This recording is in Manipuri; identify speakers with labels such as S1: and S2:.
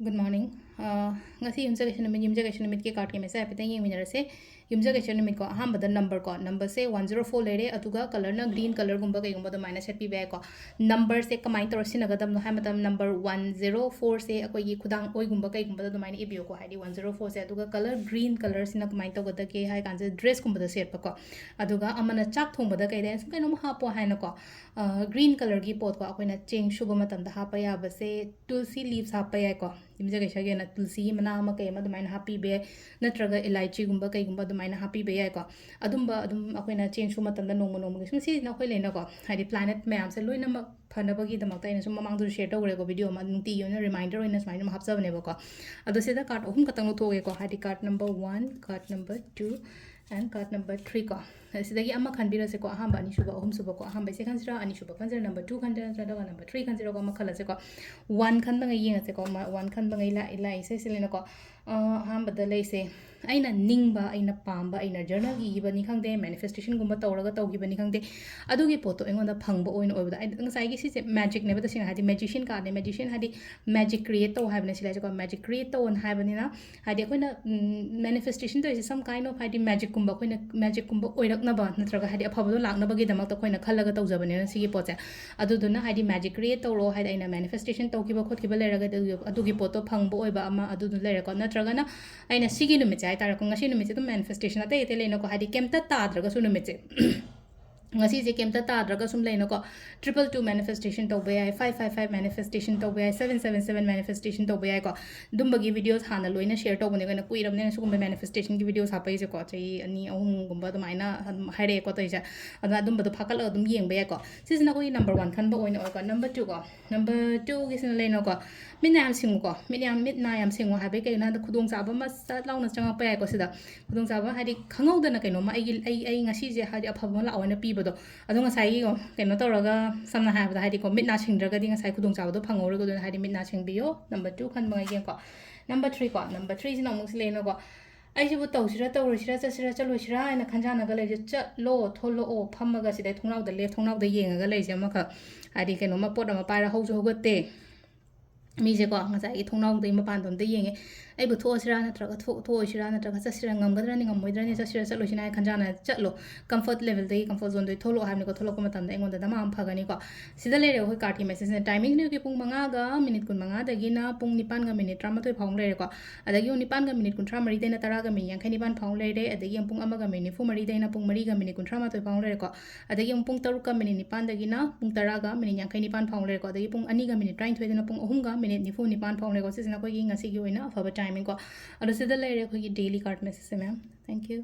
S1: Good morning. Ngasi yumjagation numit ke card ke mesa apita yeng minara se yumjagation numit ko ahambada number se 104 lere atuga color na green color gumba kai gumba do minus set pi ba ko number se kamai tor sinagadam no hamatam number 104 se akoi gi khudang oi gumba kai gumba do minus ibio ko haidi 104 se atuga color green color sina kamai to gada ke hai kanse dress gumba do set pa ko aduga amana chak thong bada kai den kai no ha po hai na ko green color gi pot ko akoina cheng shuba matam da ha pa ya ba se tulsi leaves ha pa ya ko yumjagation ge na tulsi mana ma kai ma dumaina happy be natraga elaichi gumba kai gumba dumaina happy be ya ko adumba adum akoina change su matam da nong nong gi si na khoi leina ko hadi planet mayam se loina ma phana bagi damak ta ina sum mamang du share tawre ko video ma nungti yona reminder ina smaina ma hapsa bane ko ado se da card ohum katang thoge ko hadi card number 1 card number 2 and card number 3 ko sidagi amma khanbira se ko ahamba ani suba ahum suba ko ahamba se khansira ani suba khansira number 2 khansira daga number 3 khansira ko amma khala se ko 1 khan banga yenga se ko 1 khan banga ila se selena ko ahamba da lei se aina ningba aina pamba aina journal gi bani khangde manifestation gumba tawraga tawgi bani khangde adugi poto engonda phangba oin oibda ngasai gi si magic ne bata singa hadi magician ka ne magician hadi magic create to habne sila ko magic create to on habani na hadi koina manifestation to is some kind of hadi magic gumba koina magic gumba oirakna ba natraga hadi afaba do lakna bagi damak to koina khallaga tawjabane na sigi poche aduduna hadi magic create to ro hadi aina manifestation tawkiba khotkiba leraga adugi poto phangba oiba ama adudu lera ko natraga na aina sigi numit ai tar ko ngasi numit se to manifestation ate ete leino ko hadi kemta tadraga su numit se ngasi je kemta tadraga sum leino ko 222 manifestation to be ai 555 manifestation to be ai 777 manifestation to be ai ko dumbagi videos hana loina share to bone ko kuiram ne su gumba manifestation gi videos hapai je ko chai ani ahum gumba do maina haire ko to ja ada dumba do phakal adum yeng be ko sisna ko number 1 khan ba oina ko number 2 ko number 2 gi sin leino ko minam sing ko mit na yam sing ha be kai na da khudong sa ba ma sa launa changa pa ai ko sida khudong sa ba hadi khangau da na kai no ma ai ngasi je hadi aphaba la oina pi bado ado ngasai ko keno tawraga samna ha ba hadi ko mit na singdraga di ngasai khudong sa do phangau ro ko hadi mit na sing biyo number 2 khan ba ngai ko number 3 ko number 3 sin amung sile no ko ai jibu tawsira tawrisira chasira chaloisira ina khanjana ga leje chatlo tholo o phamaga sidai thongnaw da le thongnaw da yenga ga leje ma kha hadi keno ma pot ma paira hauju hogote Mize को ngasai thongnaw dei mapan dom de yenge ai bu thosira na traga thosira na traga chasira ngamgadra ni ngamoidra ni chasira chaloisina khanjana chatlo comfort level dei comfort zone dei tholo hamni ko tholo ko matam da engon da dama am phagani ko sida lere hoi card ki message ne timing ne ki pung 5 ga minute kun 5 dagi na pung 9 ga minute 38 phang lere ko adagi 9 ga minute kun 33 dei na 10 ga minute 29 phang lere adagi pung 1 ga minute 4 dei na pung 3 ga minute kun 38 phang lere ko adagi pung 3 ga minute 9 dagi na pung 10 ga minute 29 phang lere ko adagi pung 2 ga minute 23 dei na pung 3 ga minute 9 phang lere ko sisna ko gi ngasi gi oina afaba timing ko ado sida lere ko gi daily card message se ma'am thank you